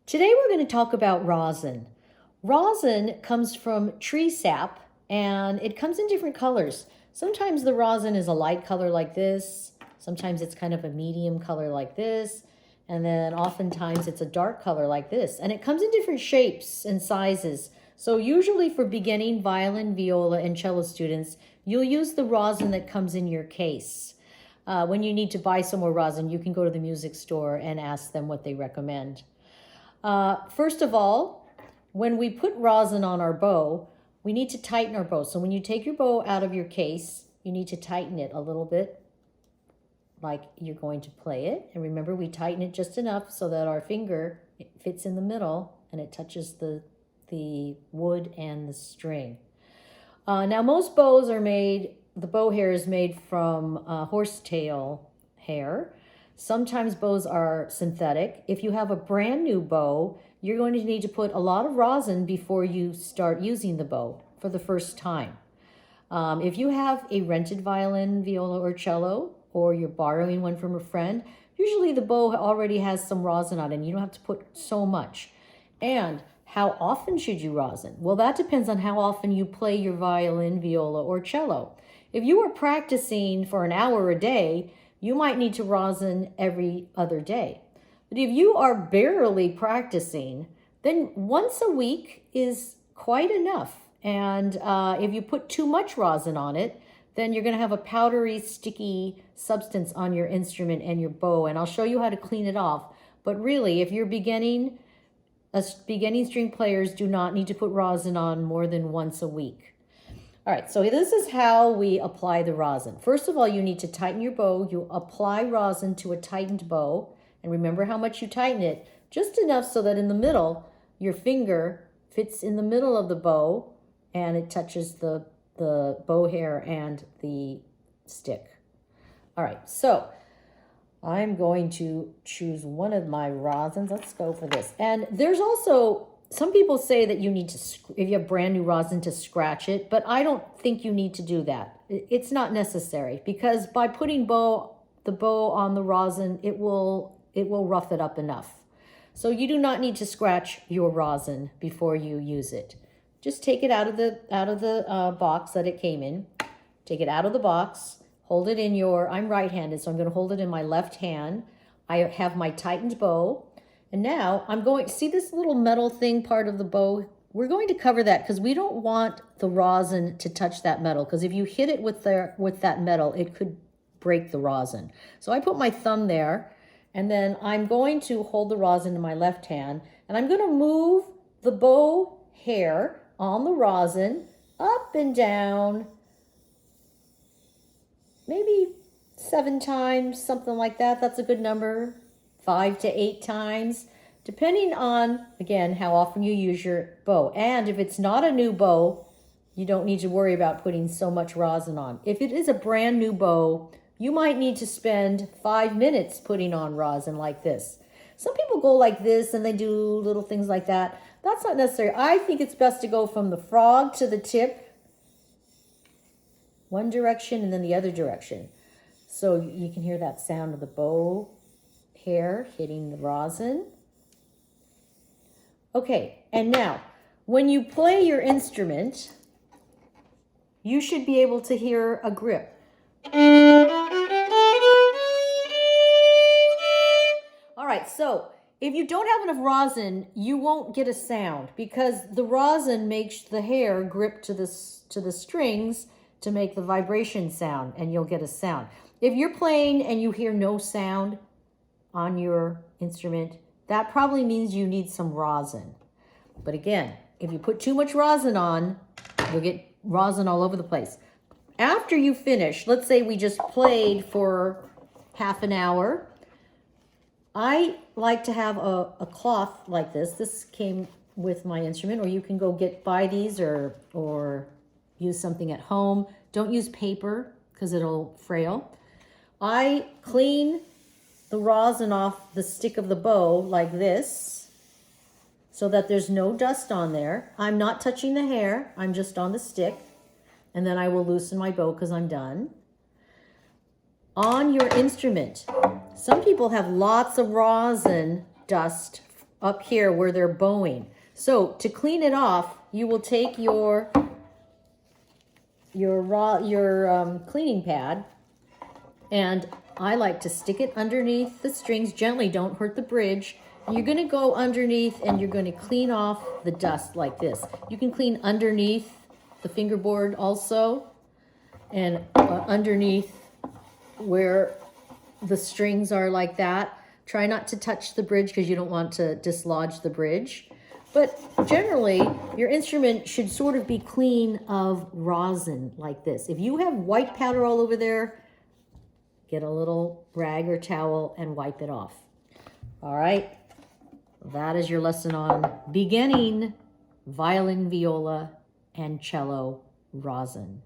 Today we're going to talk about rosin. Rosin comes from tree sap and it comes in different colors. Sometimes the rosin is a light color like this, sometimes it's kind of a medium color like this, and then oftentimes it's a dark color like this. And it comes in different shapes and sizes. So usually for beginning violin, viola, and cello students, you'll use the rosin that comes in your case. When you need to buy some more rosin, you can go to the music store and ask them what they recommend. First of all, when we put rosin on our bow, we need to tighten our bow. So when you take your bow out of your case, you need to tighten it a little bit like you're going to play it. And remember, we tighten it just enough so that our finger fits in the middle and it touches the wood and the string. Now most bows are made, the bow hair is made from horsetail hair. Sometimes bows are synthetic. If you have a brand new bow, you're going to need to put a lot of rosin before you start using the bow for the first time. If you have a rented violin, viola, or cello, or you're borrowing one from a friend, usually the bow already has some rosin on it and you don't have to put so much. And how often should you rosin? Well, that depends on how often you play your violin, viola, or cello. If you are practicing for an hour a day, you might need to rosin every other day. But if you are barely practicing, then once a week is quite enough. And if you put too much rosin on it, then you're going to have a powdery, sticky substance on your instrument and your bow. And I'll show you how to clean it off. But really, if you're beginning string players do not need to put rosin on more than once a week. All right, so this is how we apply the rosin. First of all, you need to tighten your bow. You apply rosin to a tightened bow. And remember how much you tighten it. Just enough so that in the middle, your finger fits in the middle of the bow and it touches the bow hair and the stick. All right, so I'm going to choose one of my rosins. Let's go for this. And there's also, some people say that you need to, if you have brand new rosin, to scratch it, but I don't think you need to do that. It's not necessary because by putting the bow on the rosin, it will rough it up enough. So you do not need to scratch your rosin before you use it. Just take it out of the box that it came in. Take it out of the box. Hold it in your, I'm right-handed, so I'm going to hold it in my left hand. I have my tightened bow. And now I'm going, see this little metal thing part of the bow? We're going to cover that because we don't want the rosin to touch that metal, because if you hit it with that metal, it could break the rosin. So I put my thumb there, and then I'm going to hold the rosin in my left hand, and I'm going to move the bow hair on the rosin up and down, maybe 7 times, something like that. That's a good number. 5 to 8 times, depending on, again, how often you use your bow. And if it's not a new bow, you don't need to worry about putting so much rosin on. If it is a brand new bow, you might need to spend 5 minutes putting on rosin like this. Some people go like this and they do little things like that. That's not necessary. I think it's best to go from the frog to the tip, one direction and then the other direction. So you can hear that sound of the bow hair hitting the rosin. Okay, and now when you play your instrument, you should be able to hear a grip. All right, so if you don't have enough rosin, you won't get a sound because the rosin makes the hair grip to the strings to make the vibration sound, and you'll get a sound. If you're playing and you hear no sound on your instrument, that probably means you need some rosin. But again, if you put too much rosin on, you'll get rosin all over the place. After you finish, let's say we just played for half an hour, I like to have a cloth like this. This came with my instrument, or you can go buy these or use something at home. Don't use paper because it'll frail. I clean the rosin off the stick of the bow like this so that there's no dust on there. I'm not touching the hair, I'm just on the stick. And then I will loosen my bow because I'm done. On your instrument, some people have lots of rosin dust up here where they're bowing. So to clean it off, you will take your cleaning pad, and I like to stick it underneath the strings gently. Don't hurt the bridge. You're going to go underneath and you're going to clean off the dust like this. You can clean underneath the fingerboard also, and underneath where the strings are like that. Try not to touch the bridge because you don't want to dislodge the bridge. But generally, your instrument should sort of be clean of rosin like this. If you have white powder all over there, get a little rag or towel and wipe it off. All right, that is your lesson on beginning violin, viola, and cello rosin.